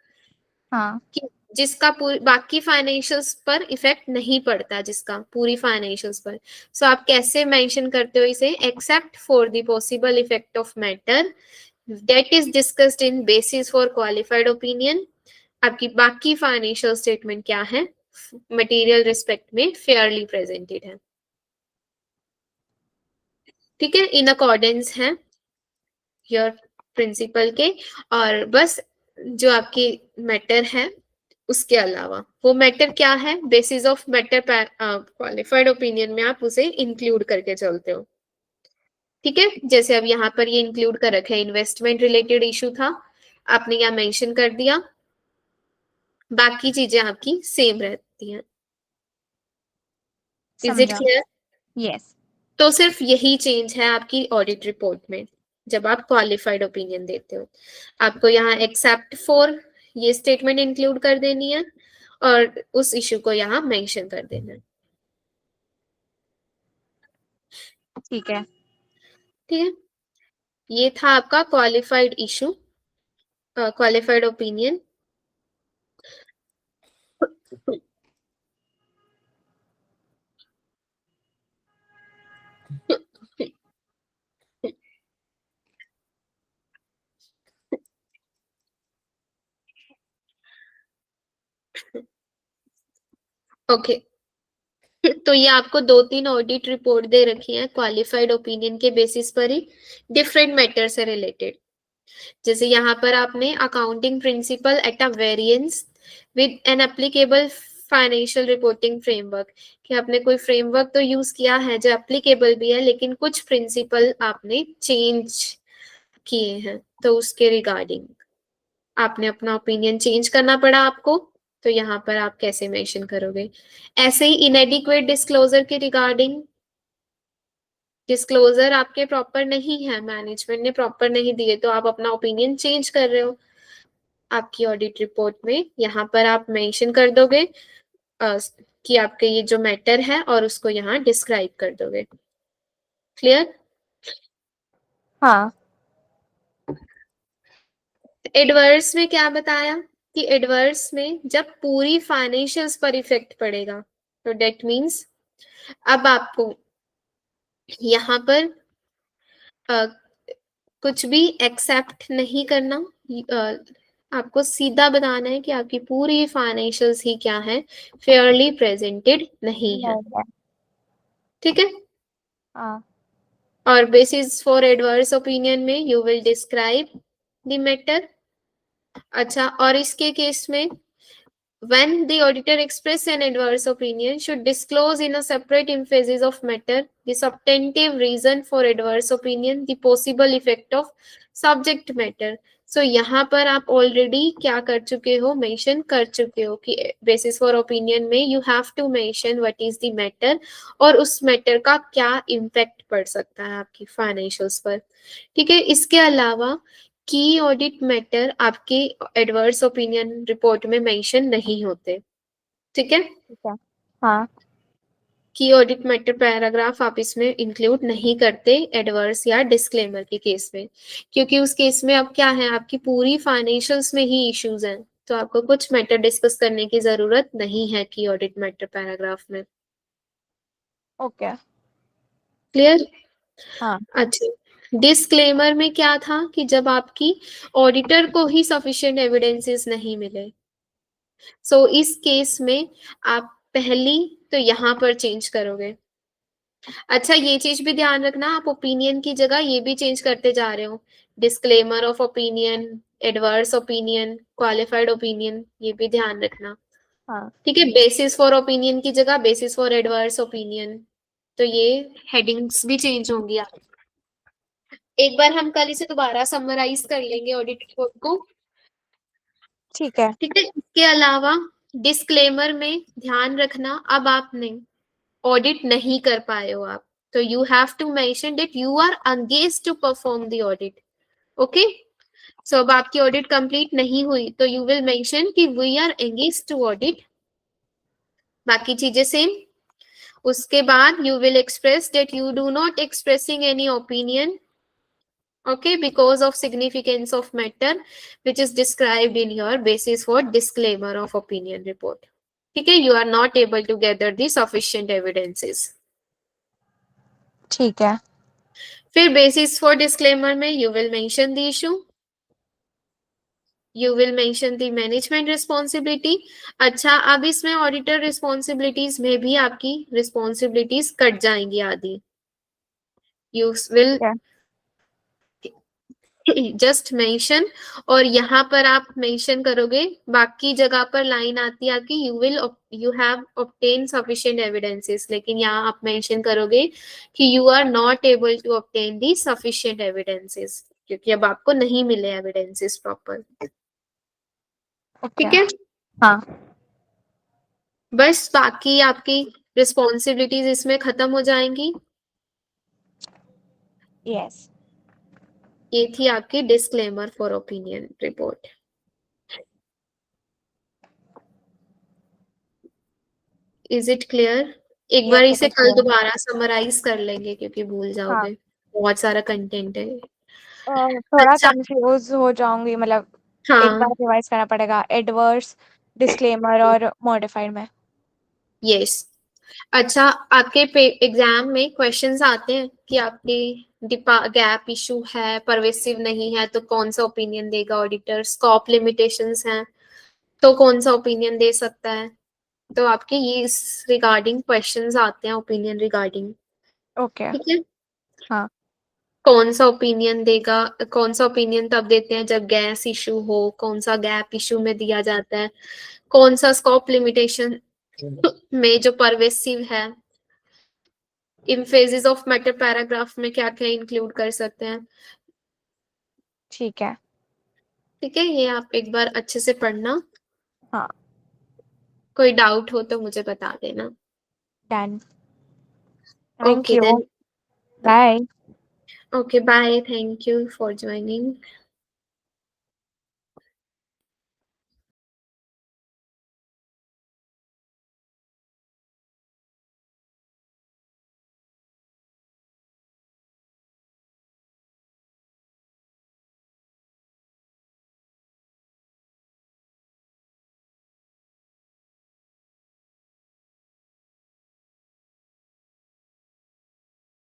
हाँ। कि जिसका बाकी फाइनेंशियल्स पर इफेक्ट नहीं पड़ता, जिसका पूरी फाइनेंशियल्स पर, सो आप कैसे मेंशन करते हो इसे, except for the possible effect of matter that is discussed in basis for qualified opinion, आपकी बाकी फाइनेंशियल स्टेटमेंट क्या है, मटेरियल रिस्पेक्ट में फेयरली प्रेजेंटेड है। ठीक है, इन अकॉर्डेंस है योर प्रिंसिपल के, और बस जो आपकी मैटर है उसके अलावा वो मैटर क्या है, basis of matter qualified opinion में आप उसे इंक्लूड करके चलते हो। ठीक है, जैसे अब यहाँ पर ये इंक्लूड कर रखे, इन्वेस्टमेंट रिलेटेड इशू था, आपने यहाँ मेंशन कर दिया, बाकी चीजें आपकी सेम रहती हैं। इज इट समझा। क्लियर? यस। तो सिर्फ यही चेंज है आपकी ऑडिट रिपोर्ट में जब आप क्वालिफाइड ओपिनियन देते हो, आपको यहाँ एक्सेप्ट फॉर ये स्टेटमेंट इंक्लूड कर देनी है, और उस इशू को यहाँ मेंशन कर देना। ठीक है। ठीक है, ये था आपका qualified issue, qualified opinion. Okay, तो ये आपको 2-3 ऑडिट रिपोर्ट दे रखी है क्वालिफाइड ओपिनियन के बेसिस पर ही, डिफरेंट मैटर से रिलेटेड। जैसे यहाँ पर आपने accounting principle at a variance with an applicable financial reporting framework, कि आपने कोई फ्रेमवर्क तो यूज किया है जो एप्लीकेबल भी है, लेकिन कुछ प्रिंसिपल आपने चेंज किए हैं, तो उसके रिगार्डिंग आपने अपना ओपिनियन चेंज करना पड़ा आपको, तो यहाँ पर आप कैसे मेंशन करोगे। ऐसे ही इनएडिक्वेट डिस्क्लोजर के रिगार्डिंग, डिस्क्लोजर आपके प्रॉपर नहीं है, मैनेजमेंट ने प्रॉपर नहीं दिए, तो आप अपना ओपिनियन चेंज कर रहे हो आपकी ऑडिट रिपोर्ट में, यहाँ पर आप मेंशन कर दोगे कि आपके ये जो मैटर है, और उसको यहाँ डिस्क्राइब कर दोगे। क्लियर? हाँ। एडवर्स में क्या बताया कि एडवर्स में जब पूरी फाइनेंशियल्स पर इफेक्ट पड़ेगा, तो डेट मीन्स अब आपको यहाँ पर कुछ भी एक्सेप्ट नहीं करना, आपको सीधा बताना है कि आपकी पूरी फाइनेंशियल्स ही क्या है, फेयरली प्रेजेंटेड नहीं है। नहीं है। ठीक है, हाँ। और बेसिस फॉर एडवर्स ओपिनियन में you will describe the matter. अच्छा, और इसके केस में when the auditor express an adverse opinion should disclose in a separate emphasis of matter the substantive reason for adverse opinion, the possible effect of subject matter. So यहाँ पर आप already क्या कर चुके हो, मेंशन कर चुके हो कि बेसिस फॉर ओपिनियन में you have to mention what is the matter, और उस मैटर का क्या इम्पैक्ट पड़ सकता है आपकी फाइनेंशियल्स पर। ठीक है, इसके अलावा की ऑडिट मैटर आपके एडवर्स ओपिनियन रिपोर्ट में मेंशन नहीं होते। ठीक है, ठीक है। हाँ। की ऑडिट मैटर पैराग्राफ आप इसमें इंक्लूड नहीं करते एडवर्स या डिस्क्लेमर के केस में, क्योंकि उस केस में अब क्या है, आपकी पूरी फाइनेंशियल्स में ही इश्यूज हैं, तो आपको कुछ मैटर डिस्कस करने की जरूरत नहीं है की ऑडिट मैटर पैराग्राफ में। ओके। क्लियर? हाँ। अच्छा, डिस्क्लेमर में क्या था कि जब आपकी ऑडिटर को ही सफिशिएंट एविडेंसेस नहीं मिले, सो इस केस में आप पहली तो यहाँ पर चेंज करोगे। अच्छा, ये चीज भी ध्यान रखना, आप ओपिनियन की जगह ये भी चेंज करते जा रहे हो, disclaimer of opinion, adverse opinion, qualified opinion, ये भी ध्यान रखना। हाँ। ठीक है, बेसिस फॉर ओपिनियन की जगह बेसिस फॉर एडवर्स ओपिनियन, तो ये हेडिंग्स भी चेंज होंगी। आप एक बार हम कल इसे दोबारा समराइज कर लेंगे ऑडिट रिपोर्ट को। ठीक है। ठीक है, इसके अलावा डिस्क्लेमर में ध्यान रखना, अब आपने ऑडिट नहीं कर पाए हो आप, तो you have to mention that you are against to perform the audit. Okay, so अब आपकी ऑडिट कंप्लीट नहीं हुई, तो यू विल मेंशन कि we are against to audit, बाकी चीजें सेम। उसके बाद you will express that you do not expressing any opinion, okay, because of significance of matter which is described in your basis for disclaimer of opinion report. ठीक है, you are not able to gather the sufficient evidences. ठीक है। फिर basis for disclaimer में you will mention the issue, you will mention the management responsibility. अच्छा, अब इसमें auditor responsibilities में भी आपकी responsibilities कट जाएंगी आदि, you will ठीक है। जस्ट मेंशन, और यहाँ पर आप मेंशन करोगे, बाकी जगह पर लाइन आती है आपकी you have obtain sufficient evidences, लेकिन यहाँ आप मेंशन करोगे कि you are not able to obtain the sufficient evidences, क्योंकि अब आपको नहीं मिले एविडेंसेस प्रॉपर। ओके। ठीक है, हाँ। बस बाकी आपकी रिस्पॉन्सिबिलिटीज इसमें खत्म हो जाएंगी। यस। ये थी आपकी disclaimer for opinion report. Is it clear? एक यस बार इट इसे इज कल क्लियर। दोबारा समराइज कर लेंगे क्योंकि भूल हाँ, जाओगे, बहुत सारा कंटेंट है। थोड़ा अच्छा। कंफ्यूज हो जाऊंगी, मतलब एक बार हाँ। रिवाइज करना पड़ेगा एडवर्स, डिस्क्लेमर और मॉडिफाइड में। यस। अच्छा, आपके एग्जाम में क्वेश्चंस आते हैं कि आपकी गैप इशू है, परवेसिव नहीं है तो कौन सा ओपिनियन देगा ऑडिटर, स्कोप लिमिटेशंस हैं तो कौन सा ओपिनियन दे सकता है। तो आपके ये इस रिगार्डिंग क्वेश्चंस आते हैं, ओपिनियन रिगार्डिंग। ओके। ठीक है। हाँ। कौन सा ओपिनियन देगा, कौन सा ओपिनियन तब देते हैं जब गैस इशू हो, कौन सा गैप इशू में दिया जाता है, कौन सा स्कोप लिमिटेशन में जो परवेसिव है, in phases of matter paragraph में क्या क्या इंक्लूड कर सकते हैं। ठीक है। ठीक है, ये आप एक बार अच्छे से पढ़ना। हाँ। कोई डाउट हो तो मुझे बता देना। Done. Thank okay you. Then. Bye. Okay bye, thank you for joining.